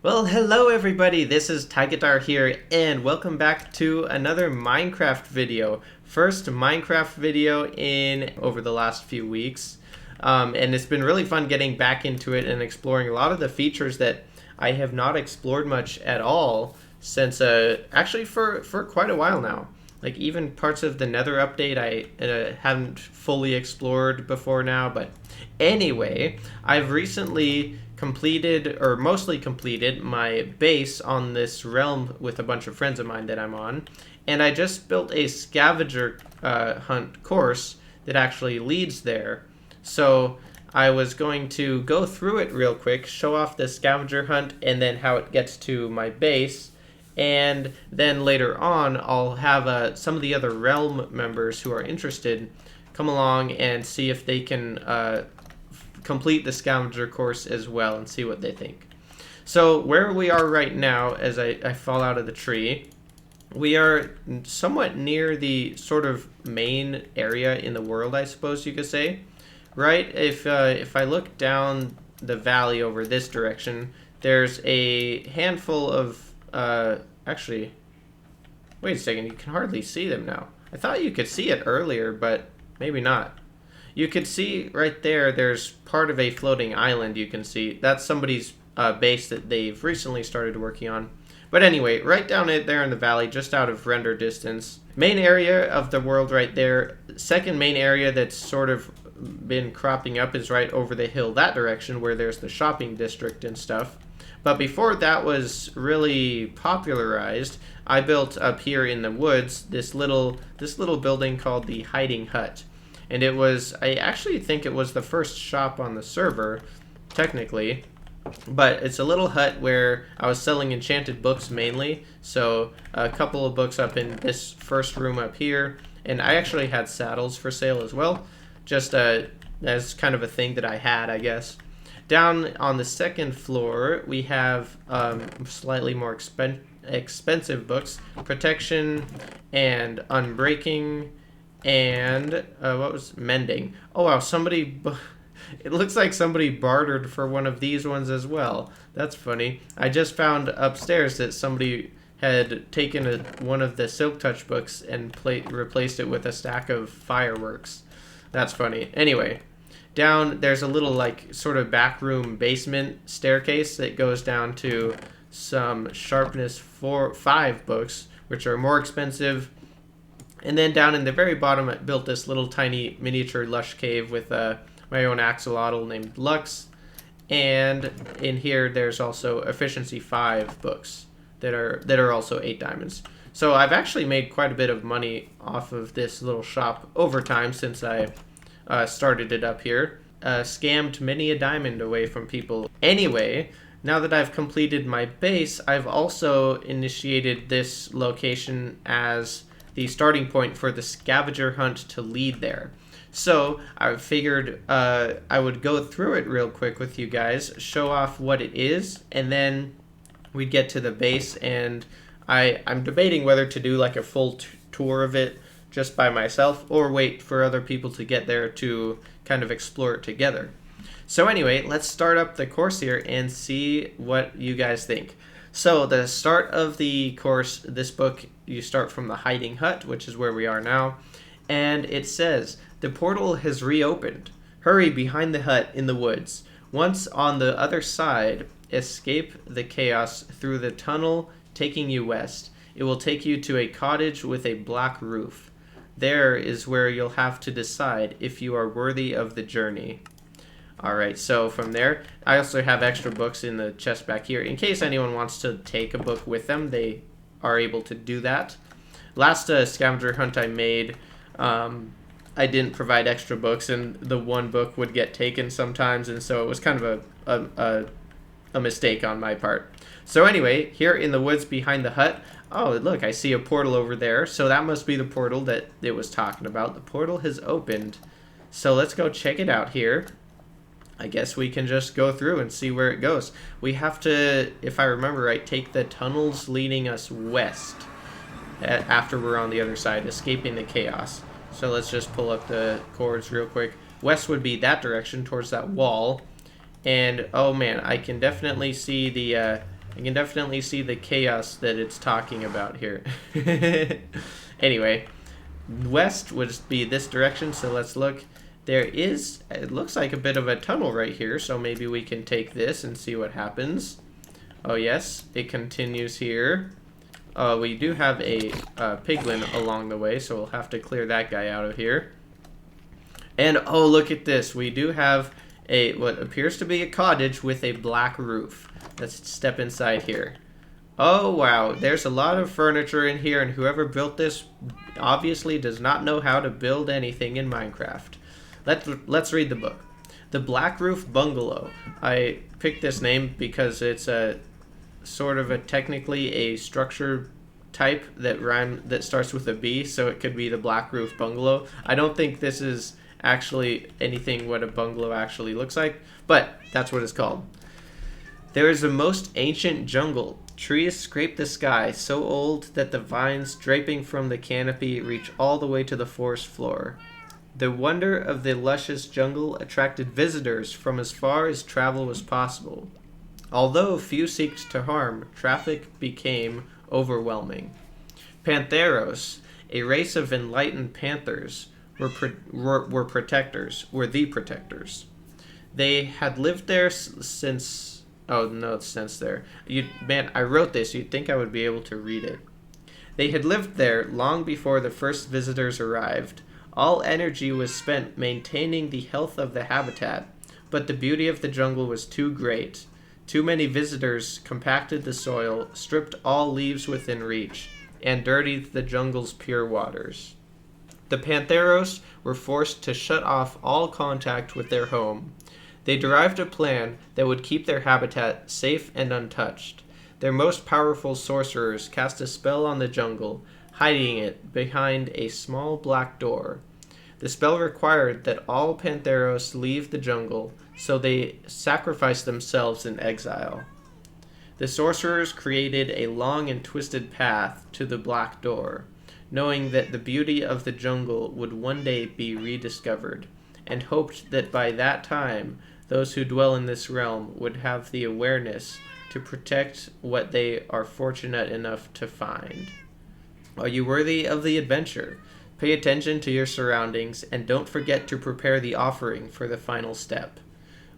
Well, hello everybody, this is Tigitar here, and welcome back to another Minecraft video. First Minecraft video in over the last few weeks, and it's been really fun getting back into it and exploring a lot of the features that I have not explored much at all since, actually for quite a while now. Like even parts of the Nether update I haven't fully explored before now, but anyway, I've recently completed, or mostly completed, my base on this realm with a bunch of friends of mine that I'm on, and I just built a scavenger hunt course that actually leads there. So I was going to go through it real quick, show off the scavenger hunt, and then how it gets to my base. And then later on, I'll have some of the other realm members who are interested come along and see if they can complete the scavenger course as well and see what they think. So where we are right now, as I fall out of the tree, we are somewhat near the sort of main area in the world, I suppose you could say. Right? If I look down the valley over this direction, there's a handful of actually, wait a second, you can hardly see them now. I thought you could see it earlier, but maybe not. You could see right there, there's part of a floating island you can see. That's somebody's base that they've recently started working on. But anyway, right down it there in the valley, just out of render distance. Main area of the world right there. Second main area that's sort of been cropping up is right over the hill that direction, where there's the shopping district and stuff. But before that was really popularized, I built up here in the woods this little building called the Hiding Hut. And it was, I actually think it was the first shop on the server, technically. But it's a little hut where I was selling enchanted books mainly. So a couple of books up in this first room up here. And I actually had saddles for sale as well. Just as kind of a thing that I had, I guess. Down on the second floor, we have slightly more expensive books. Protection and Unbreaking and what was Mending. Oh wow, it looks like somebody bartered for one of these ones as well. That's funny. I just found upstairs that somebody had taken one of the Silk Touch books and replaced it with a stack of fireworks. That's funny. Anyway. Down, there's a little like sort of back room basement staircase that goes down to some sharpness 5 books, which are more expensive. And then down in the very bottom, I built this little tiny miniature lush cave with my own axolotl named Lux. And in here, there's also efficiency 5 books that are also 8 diamonds. So I've actually made quite a bit of money off of this little shop over time since I started it up here. Scammed many a diamond away from people. Anyway, now that I've completed my base, I've also initiated this location as the starting point for the scavenger hunt to lead there. So I figured I would go through it real quick with you guys, show off what it is, and then we'd get to the base, and I'm debating whether to do like a full tour of it just by myself or wait for other people to get there to kind of explore it together. So anyway, let's start up the course here and see what you guys think. So the start of the course, this book, you start from the Hiding Hut, which is where we are now, and it says, the portal has reopened. Hurry behind the hut in the woods. Once on the other side, escape the chaos through the tunnel taking you west. It will take you to a cottage with a black roof. There is where you'll have to decide if you are worthy of the journey. Alright, so from there, I also have extra books in the chest back here. In case anyone wants to take a book with them, they are able to do that. Last scavenger hunt I made, I didn't provide extra books, and the one book would get taken sometimes, and so it was kind of a mistake on my part. So anyway, here in the woods behind the hut, oh, look, I see a portal over there. So that must be the portal that it was talking about. The portal has opened. So let's go check it out here. I guess we can just go through and see where it goes. We have to, if I remember right, take the tunnels leading us west after we're on the other side, escaping the chaos. So let's just pull up the chords real quick. West would be that direction, towards that wall. And, oh man, I can definitely see the I can definitely see the chaos that it's talking about here. Anyway, west would be this direction, so let's look. There is, it looks like a bit of a tunnel right here, so maybe we can take this and see what happens. Oh yes, it continues here. We do have a piglin along the way, so we'll have to clear that guy out of here. And oh, look at this. We do have a what appears to be a cottage with a black roof. Let's step inside here. Oh wow, there's a lot of furniture in here, and whoever built this obviously does not know how to build anything in Minecraft. Let's read the book. The Black Roof Bungalow. I picked this name because it's a sort of technically a structure type that starts with a B, so it could be the Black Roof Bungalow. I don't think this is actually anything what a bungalow actually looks like, but that's what it's called. There is a most ancient jungle. Trees scrape the sky, so old that the vines draping from the canopy reach all the way to the forest floor. The wonder of the luscious jungle attracted visitors from as far as travel was possible. Although few seeked to harm, traffic became overwhelming. Pantheros, a race of enlightened panthers, were the protectors. They had lived there since... Oh, no, it's since there. Man, I wrote this. You'd think I would be able to read it. They had lived there long before the first visitors arrived. All energy was spent maintaining the health of the habitat, but the beauty of the jungle was too great. Too many visitors compacted the soil, stripped all leaves within reach, and dirtied the jungle's pure waters. The Pantheros were forced to shut off all contact with their home. They derived a plan that would keep their habitat safe and untouched. Their most powerful sorcerers cast a spell on the jungle, hiding it behind a small black door. The spell required that all Pantheros leave the jungle, so they sacrificed themselves in exile. The sorcerers created a long and twisted path to the black door, knowing that the beauty of the jungle would one day be rediscovered, and hoped that by that time those who dwell in this realm would have the awareness to protect what they are fortunate enough to find. Are you worthy of the adventure? Pay attention to your surroundings, and don't forget to prepare the offering for the final step.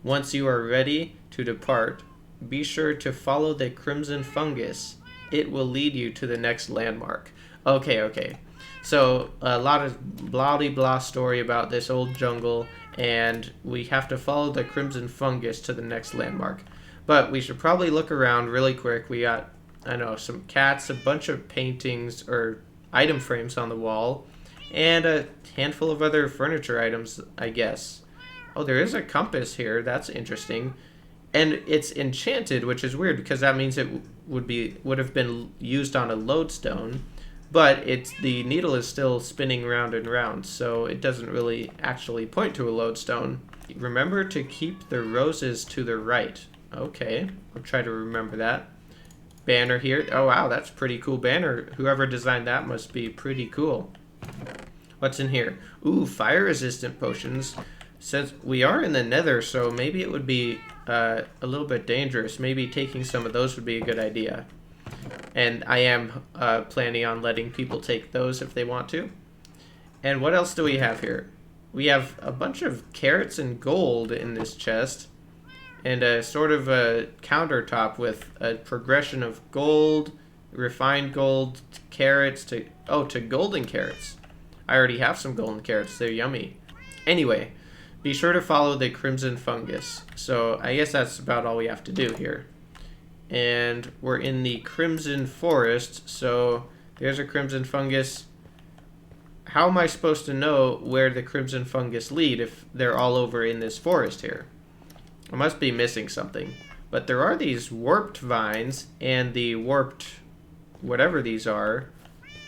Once you are ready to depart, be sure to follow the crimson fungus. It will lead you to the next landmark. Okay. So, a lot of blah-de-blah story about this old jungle, and we have to follow the crimson fungus to the next landmark. But we should probably look around really quick. We got, I know, some cats, a bunch of paintings or item frames on the wall, and a handful of other furniture items, I guess. Oh, there is a compass here. That's interesting. And it's enchanted, which is weird because that means it would have been used on a lodestone, but the needle is still spinning round and round, so it doesn't really actually point to a lodestone. Remember to keep the roses to the right. Okay, I'll try to remember that. Banner here. Oh wow, that's a pretty cool banner. Whoever designed that must be pretty cool. What's in here? Ooh, fire resistant potions. Says we are in the nether, so maybe it would be a little bit dangerous. Maybe taking some of those would be a good idea. And I am planning on letting people take those if they want to. And what else do we have here? We have a bunch of carrots and gold in this chest. And a sort of a countertop with a progression of gold, refined gold, carrots to golden carrots. I already have some golden carrots. They're yummy. Anyway, be sure to follow the crimson fungus. So I guess that's about all we have to do here. And we're in the crimson forest, so there's a crimson fungus. How am I supposed to know where the crimson fungus lead if they're all over in this forest here? I must be missing something. But there are these warped vines and the warped whatever these are.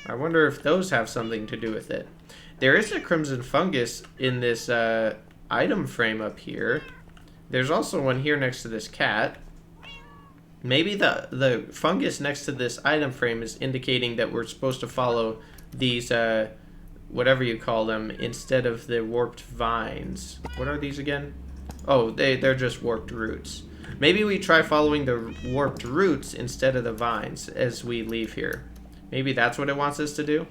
I wonder if those have something to do with it. There is a crimson fungus in this item frame up here. There's also one here next to this cat. Maybe the fungus next to this item frame is indicating that we're supposed to follow these, whatever you call them, instead of the warped vines. What are these again? Oh, they're just warped roots. Maybe we try following the warped roots instead of the vines as we leave here. Maybe that's what it wants us to do.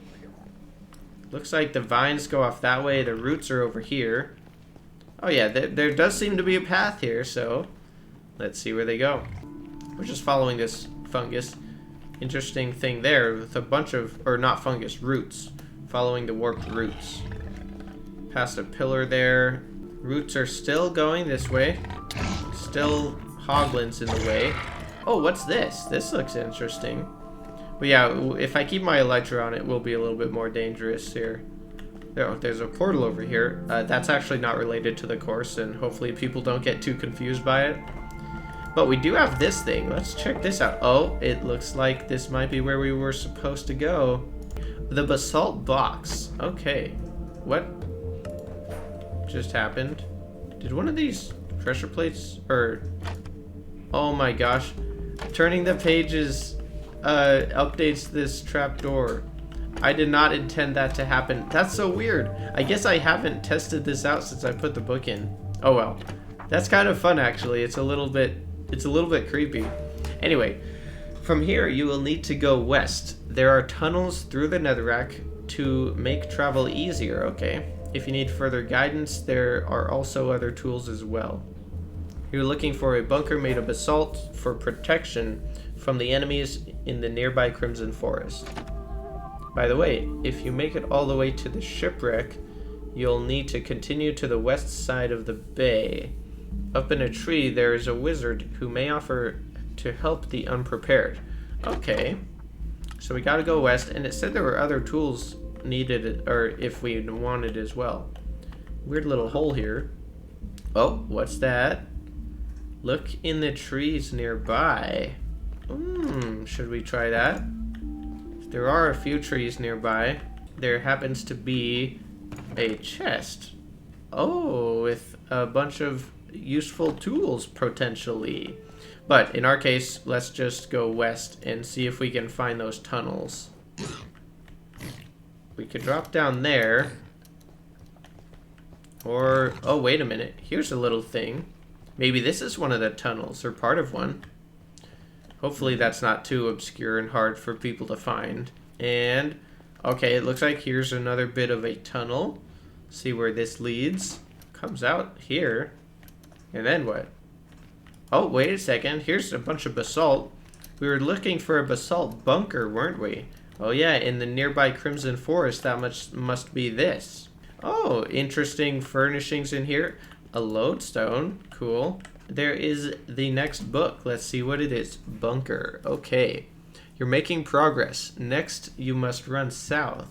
Looks like the vines go off that way. The roots are over here. Oh yeah, there does seem to be a path here, so let's see where they go. We're just following this fungus. Interesting thing there with a bunch of, or not fungus, roots. Following the warped roots. Past a pillar there. Roots are still going this way. Still hoglins in the way. Oh, what's this? This looks interesting. But yeah, if I keep my elytra on, it will be a little bit more dangerous here. There's a portal over here. That's actually not related to the course, and hopefully people don't get too confused by it. But we do have this thing. Let's check this out. Oh, it looks like this might be where we were supposed to go. The basalt box. Okay. What just happened? Did one of these pressure plates, or... Oh my gosh. Turning the pages updates this trapdoor. I did not intend that to happen. That's so weird. I guess I haven't tested this out since I put the book in. Oh well. That's kind of fun actually. It's a little bit creepy. Anyway, from here you will need to go west. There are tunnels through the netherrack to make travel easier. Okay. If you need further guidance, there are also other tools as well. You're looking for a bunker made of basalt for protection from the enemies in the nearby Crimson Forest. By the way, if you make it all the way to the shipwreck, you'll need to continue to the west side of the bay. Up in a tree, there is a wizard who may offer to help the unprepared. Okay, so we gotta go west, and it said there were other tools needed, or if we wanted as well. Weird little hole here. Oh, what's that? Look in the trees nearby. Should we try that? There are a few trees nearby. There happens to be a chest. Oh, with a bunch of useful tools, potentially. But in our case, let's just go west and see if we can find those tunnels. We could drop down there. Or, oh, wait a minute. Here's a little thing. Maybe this is one of the tunnels, or part of one. Hopefully that's not too obscure and hard for people to find. And, okay, it looks like here's another bit of a tunnel. See where this leads. Comes out here. And then what? Oh, wait a second. Here's a bunch of basalt. We were looking for a basalt bunker, weren't we? Oh yeah, in the nearby Crimson Forest, that must be this. Oh, interesting furnishings in here. A lodestone. Cool. There is the next book. Let's see what it is. Bunker. Okay. You're making progress. Next, you must run south.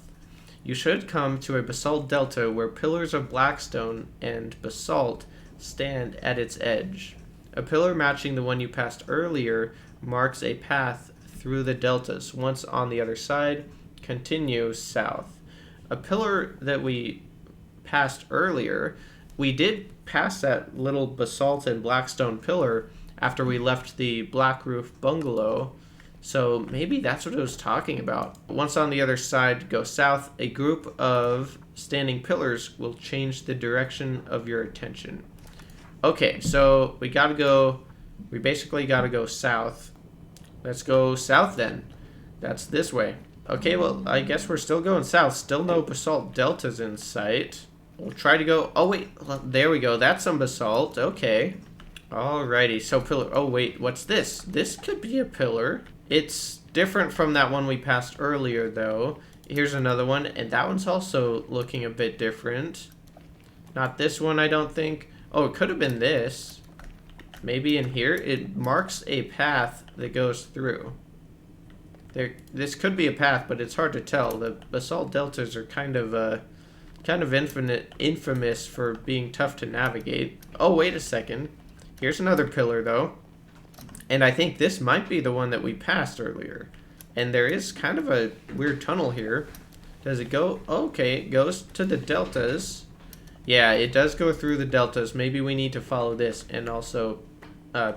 You should come to a basalt delta where pillars of blackstone and basalt stand at its edge. A pillar matching the one you passed earlier marks a path through the deltas. Once on the other side, continue south. A pillar that we passed earlier, we did pass that little basalt and blackstone pillar after we left the black roof bungalow, so maybe that's what it was talking about. Once on the other side, go south. A group of standing pillars will change the direction of your attention. Okay, so we basically gotta go south. Let's go south then. That's this way. Okay, well, I guess we're still going south. Still no basalt deltas in sight. We'll try to go... Oh, wait. There we go. That's some basalt. Okay. Alrighty. So, pillar... Oh, wait. What's this? This could be a pillar. It's different from that one we passed earlier, though. Here's another one. And that one's also looking a bit different. Not this one, I don't think. Oh, it could have been this. Maybe in here. It marks a path that goes through. This could be a path, but it's hard to tell. The basalt deltas are kind of infamous for being tough to navigate. Oh, wait a second. Here's another pillar, though. And I think this might be the one that we passed earlier. And there is kind of a weird tunnel here. Does it go? Okay, it goes to the deltas. Yeah, it does go through the deltas. Maybe we need to follow this and also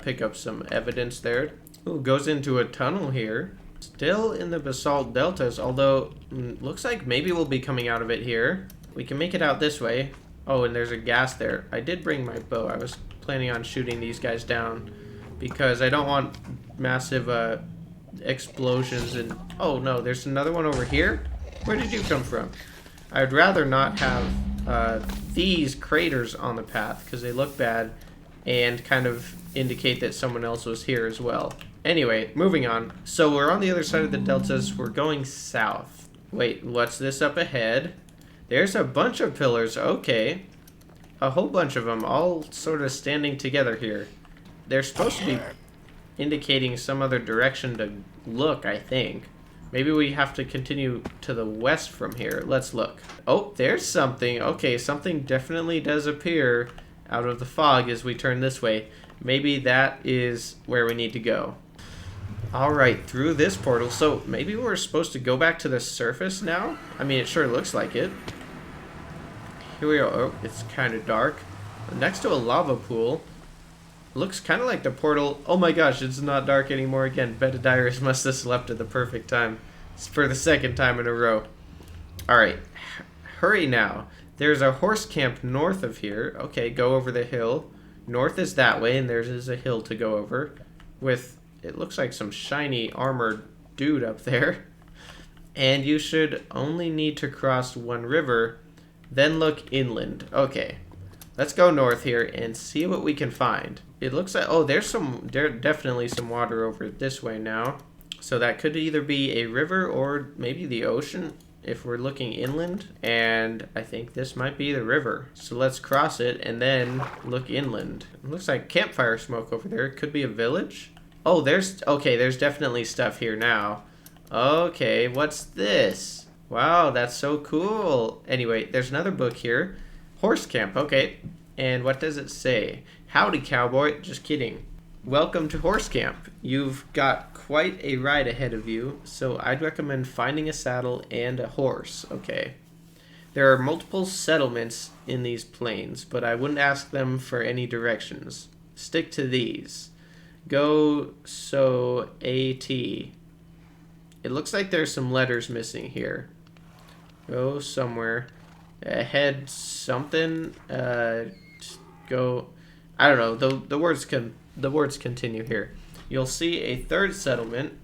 pick up some evidence there. Ooh, goes into a tunnel here. Still in the basalt deltas, although looks like maybe we'll be coming out of it here. We can make it out this way. Oh, and there's a gas there. I did bring my bow. I was planning on shooting these guys down. because I don't want massive explosions. And oh no, there's another one over here. Where did you come from? I'd rather not have these craters on the path because they look bad and kind of indicate that someone else was here as well. Anyway, moving on. So we're on the other side of the deltas. We're going south. Wait, what's this up ahead? There's a bunch of pillars. Okay. A whole bunch of them, all sort of standing together here. They're supposed to be indicating some other direction to look, I think. Maybe we have to continue to the west from here. Let's look. Oh, there's something. Okay, something definitely does appear out of the fog as we turn this way. Maybe that is where we need to go. Alright, through this portal. So maybe we're supposed to go back to the surface now? I mean, it sure looks like it. Here we are. Oh, it's kind of dark. Next to a lava pool. Looks kind of like the portal. Oh my gosh, it's not dark anymore again. Bedadiris must have slept at the perfect time. It's for the second time in a row. Alright, hurry now. There's a horse camp north of here. Okay, go over the hill. North is that way, and there's a hill to go over. With, it looks like some shiny armored dude up there. And you should only need to cross one river, then look inland. Okay. Let's go north here and see what we can find. It looks like, oh, there's definitely some water over this way now. So that could either be a river or maybe the ocean if we're looking inland. And I think this might be the river. So let's cross it and then look inland. It looks like campfire smoke over there. It could be a village. Oh, there's definitely stuff here now. Okay, what's this? Wow, that's so cool. Anyway, there's another book here. Horse camp, okay. And what does it say? Howdy, cowboy. Just kidding. Welcome to horse camp. You've got quite a ride ahead of you, so I'd recommend finding a saddle and a horse. Okay. There are multiple settlements in these plains, but I wouldn't ask them for any directions. Stick to these. Go so AT. It looks like there's some letters missing here. Go somewhere. Head something. Go. I don't know. The words continue here. You'll see a third settlement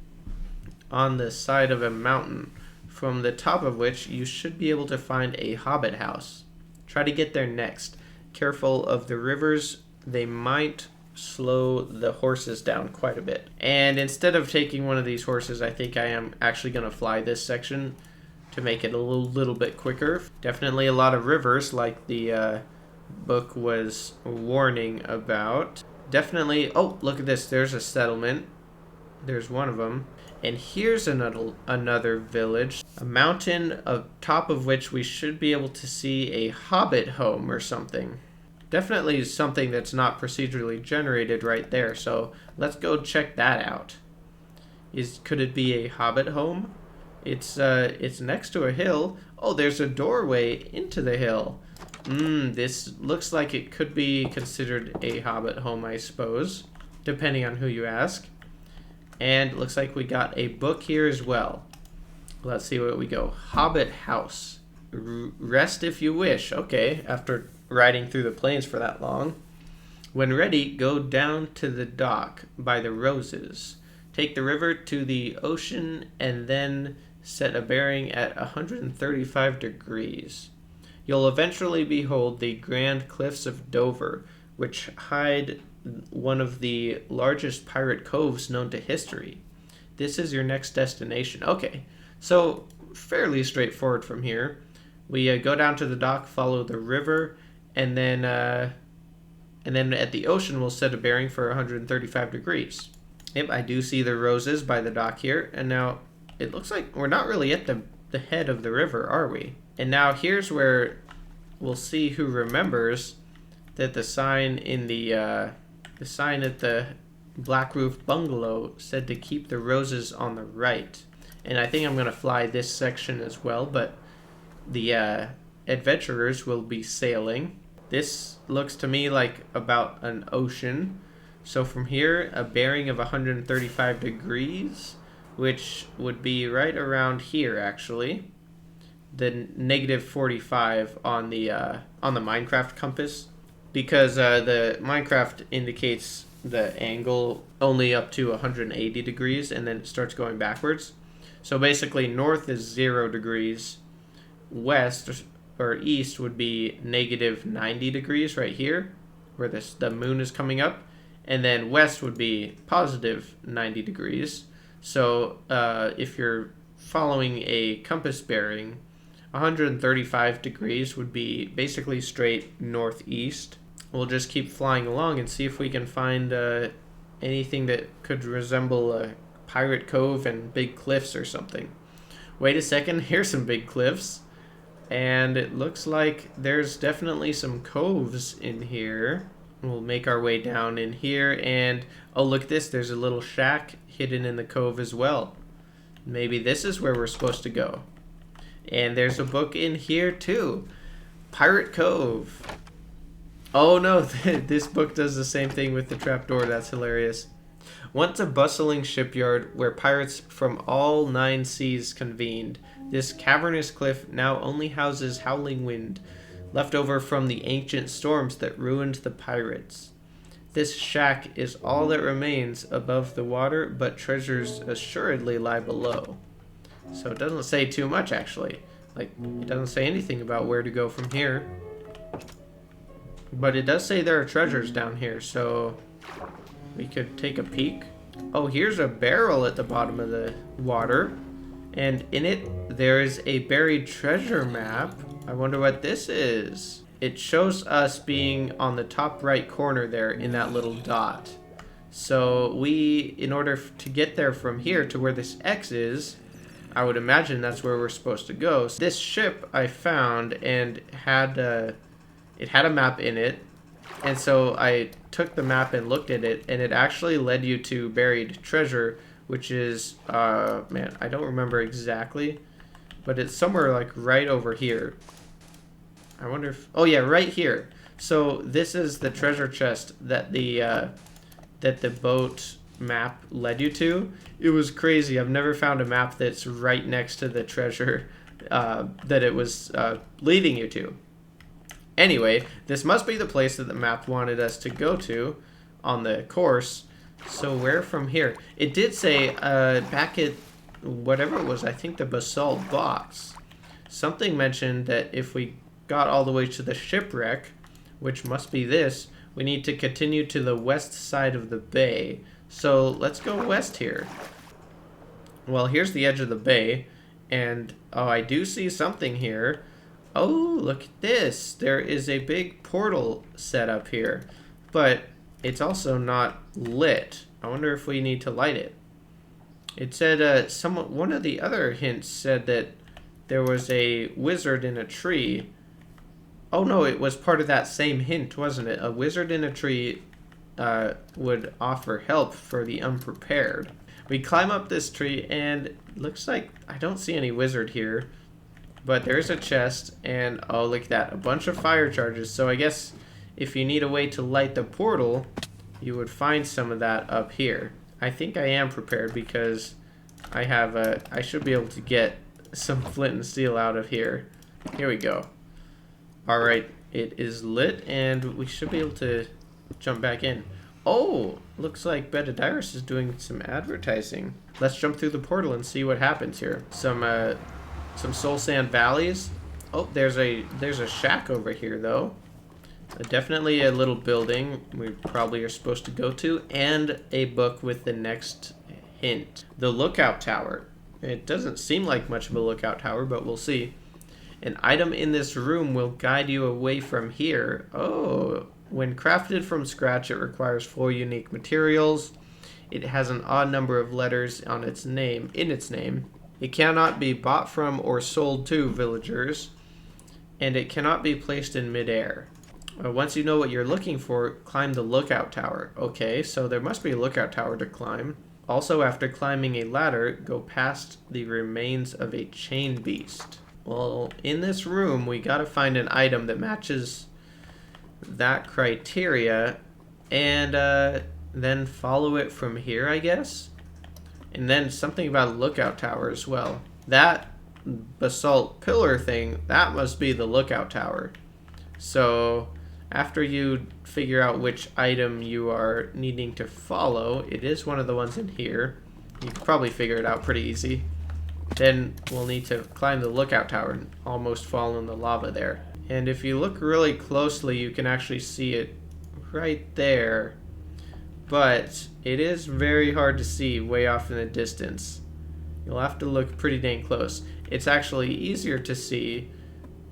on the side of a mountain, from the top of which you should be able to find a Hobbit House. Try to get there next. Careful of the rivers. They might slow the horses down quite a bit. And instead of taking one of these horses, I think I am actually going to fly this section to make it a little bit quicker. Definitely a lot of rivers, like the book was warning about. Definitely. Oh, look at this. There's a settlement. There's one of them. And here's another village. A mountain top of which we should be able to see a hobbit home or something. Definitely something that's not procedurally generated right there. So let's go check that out. Could it be a hobbit home? It's next to a hill. Oh, there's a doorway into the hill. This looks like it could be considered a hobbit home, I suppose, depending on who you ask. And it looks like we got a book here as well. Let's see what we go. Hobbit House. Rest if you wish. Okay, after riding through the plains for that long. When ready, go down to the dock by the roses. Take the river to the ocean and then set a bearing at 135 degrees. You'll eventually behold the grand cliffs of Dover, which hide one of the largest pirate coves known to history. This is your next destination. Okay, so fairly straightforward from here. We go down to the dock, follow the river, and then at the ocean we'll set a bearing for 135 degrees. Yep, I do see the roses by the dock here, and now it looks like we're not really at the head of the river, are we? And now here's where we'll see who remembers that the sign in the sign at the Black Roof Bungalow said to keep the roses on the right. And I think I'm going to fly this section as well, but the adventurers will be sailing. This looks to me like about an ocean. So from here, a bearing of 135 degrees, which would be right around here actually. The negative 45 on the Minecraft compass, because the Minecraft indicates the angle only up to 180 degrees, and then it starts going backwards. So basically, north is 0 degrees, west or east would be negative 90 degrees right here, where the moon is coming up, and then west would be positive 90 degrees. So if you're following a compass bearing, 135 degrees would be basically straight northeast. We'll just keep flying along and see if we can find anything that could resemble a pirate cove and big cliffs or something. Wait a second, here's some big cliffs. And it looks like there's definitely some coves in here. We'll make our way down in here, and oh, look at this, there's a little shack hidden in the cove as well. Maybe this is where we're supposed to go. And there's a book in here too. Pirate Cove. Oh no, this book does the same thing with the trapdoor. That's hilarious. Once a bustling shipyard where pirates from all 9 seas convened, this cavernous cliff now only houses howling wind, left over from the ancient storms that ruined the pirates. This shack is all that remains above the water, but treasures assuredly lie below. So it doesn't say too much, actually. Like, it doesn't say anything about where to go from here. But it does say there are treasures down here, so we could take a peek. Oh, here's a barrel at the bottom of the water. And in it, there is a buried treasure map. I wonder what this is. It shows us being on the top right corner there in that little dot. So we, in order to get there from here to where this X is, I would imagine that's where we're supposed to go. So this ship I found and it had a map in it. And so I took the map and looked at it, and it actually led you to buried treasure, which is, man, I don't remember exactly, but it's somewhere like right over here. I wonder if, oh yeah, right here. So this is the treasure chest that the boat map led you to. It was crazy. I've never found a map that's right next to the treasure that it was leading you to. Anyway, this must be the place that the map wanted us to go to on the course. So where from here? It did say back at whatever it was, I think the basalt box, something mentioned that if we got all the way to the shipwreck, which must be this, we need to continue to the west side of the bay. So let's go west here. Well, here's the edge of the bay, and oh, I do see something here. Oh, look at this. There is a big portal set up here, but it's also not lit. I wonder if we need to light it. It said one of the other hints said that there was a wizard in a tree. Oh no, it was part of that same hint, wasn't it? A wizard in a tree would offer help for the unprepared. We climb up this tree, and it looks like I don't see any wizard here. But there's a chest, and oh, look at that. A bunch of fire charges. So I guess if you need a way to light the portal, you would find some of that up here. I think I am prepared because I should be able to get some flint and steel out of here. Here we go. Alright, it is lit, and we should be able to jump back in. Oh, looks like Bedadiris is doing some advertising. Let's jump through the portal and see what happens here. Some soul sand valleys. Oh, there's a shack over here though. Definitely a little building we probably are supposed to go to, and a book with the next hint. The lookout tower. It doesn't seem like much of a lookout tower, but we'll see. An item in this room will guide you away from here. Oh, when crafted from scratch, it requires 4 unique materials. It has an odd number of letters in its name. It cannot be bought from or sold to villagers, and it cannot be placed in midair. Once you know what you're looking for, climb the lookout tower. Okay, so there must be a lookout tower to climb. Also, after climbing a ladder, go past the remains of a chain beast. Well, in this room, we gotta find an item that matches that criteria, and then follow it from here, I guess? And then something about a lookout tower as well. That basalt pillar thing, that must be the lookout tower. So after you figure out which item you are needing to follow, it is one of the ones in here. You can probably figure it out pretty easy. Then we'll need to climb the lookout tower and almost fall in the lava there. And if you look really closely, you can actually see it right there. But it is very hard to see way off in the distance. You'll have to look pretty dang close. It's actually easier to see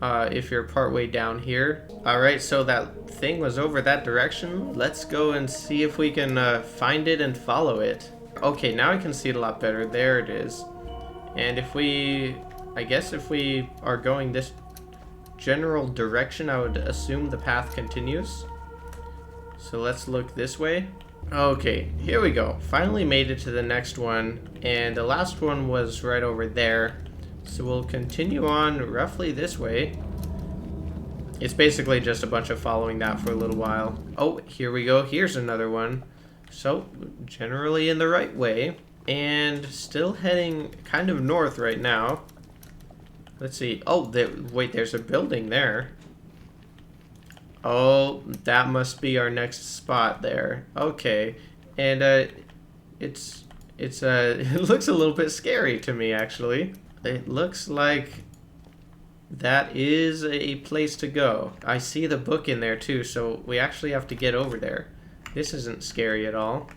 if you're partway down here. Alright, so that thing was over that direction. Let's go and see if we can find it and follow it. Okay, now I can see it a lot better. There it is. And I guess if we are going this general direction, I would assume the path continues. So let's look this way. Okay, here we go. Finally made it to the next one, and the last one was right over there. So we'll continue on roughly this way. It's basically just a bunch of following that for a little while. Oh, here we go. Here's another one. So, generally in the right way. And still heading kind of north right now. Let's see. Oh, wait, there's a building there. Oh, that must be our next spot there. Okay. And it looks a little bit scary to me, actually. It looks like that is a place to go. I see the book in there too, so we actually have to get over there. This isn't scary at all.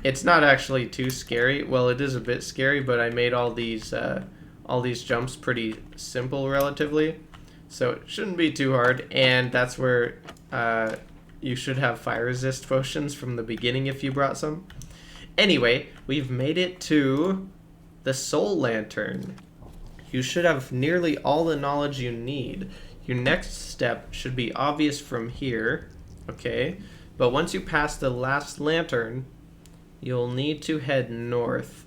It's not actually too scary. Well, it is a bit scary, but I made all these jumps pretty simple relatively, so it shouldn't be too hard. And that's where you should have fire resist potions from the beginning if you brought some. Anyway, we've made it to the Soul Lantern. You should have nearly all the knowledge you need. Your next step should be obvious from here, okay? But once you pass the last lantern, you'll need to head north.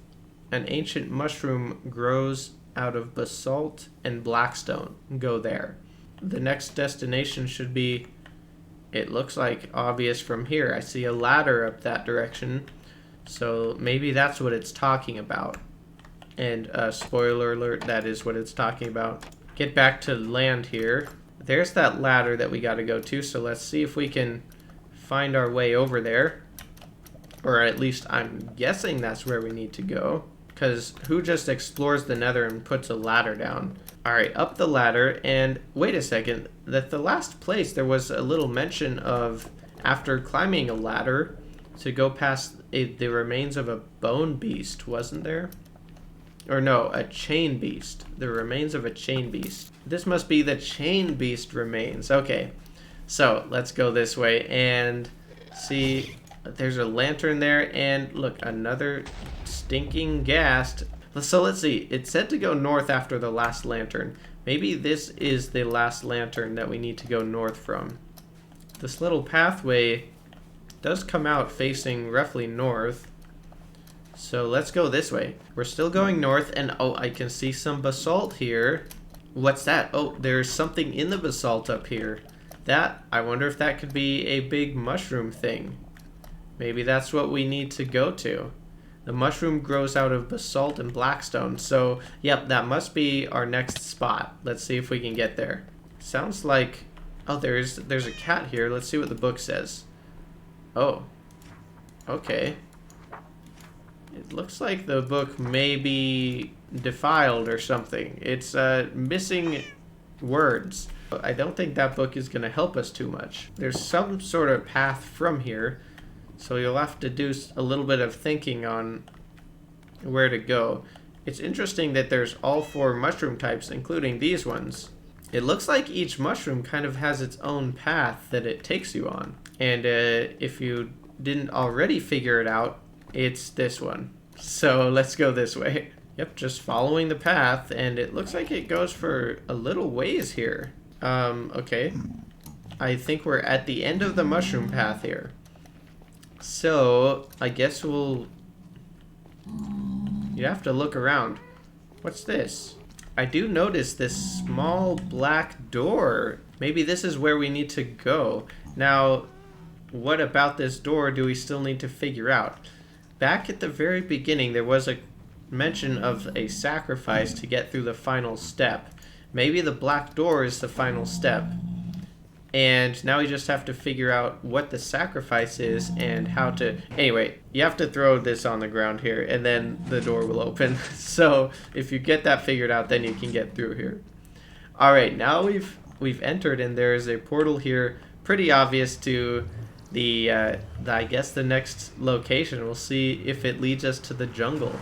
An ancient mushroom grows out of basalt and blackstone. Go there. The next destination should be, it looks like, obvious from here. I see a ladder up that direction, so maybe that's what it's talking about. And spoiler alert, that is what it's talking about. Get back to land here. There's that ladder that we got to go to, so let's see if we can find our way over there. Or at least I'm guessing that's where we need to go. Because who just explores the nether and puts a ladder down? Alright, up the ladder, and wait a second. At the last place there was a little mention of, after climbing a ladder, to go past the remains of a bone beast, wasn't there? Or no, a chain beast. The remains of a chain beast. This must be the chain beast remains. Okay, so let's go this way and see. There's a lantern there, and look, another stinking ghast. So let's see. It said to go north after the last lantern. Maybe this is the last lantern that we need to go north from. This little pathway does come out facing roughly north. So let's go this way. We're still going north, and oh, I can see some basalt here. What's that? Oh, there's something in the basalt up here. I wonder if that could be a big mushroom thing. Maybe that's what we need to go to. The mushroom grows out of basalt and blackstone. So, yep, that must be our next spot. Let's see if we can get there. Sounds like... Oh, there's a cat here. Let's see what the book says. Oh. Okay. It looks like the book may be defiled or something. It's missing words. I don't think that book is going to help us too much. There's some sort of path from here, so you'll have to do a little bit of thinking on where to go. It's interesting that there's all 4 mushroom types, including these ones. It looks like each mushroom kind of has its own path that it takes you on. And if you didn't already figure it out, it's this one. So let's go this way. Yep, just following the path, and it looks like it goes for a little ways here. Okay. I think we're at the end of the mushroom path here. So, I guess you have to look around. What's this? I do notice this small black door. Maybe this is where we need to go. Now, what about this door do we still need to figure out? Back at the very beginning, there was a mention of a sacrifice to get through the final step. Maybe the black door is the final step. And now we just have to figure out what the sacrifice is and how to... Anyway, you have to throw this on the ground here, and then the door will open. So if you get that figured out, then you can get through here. All right, now we've entered, and there's a portal here, pretty obvious to I guess the next location. We'll see if it leads us to the jungle.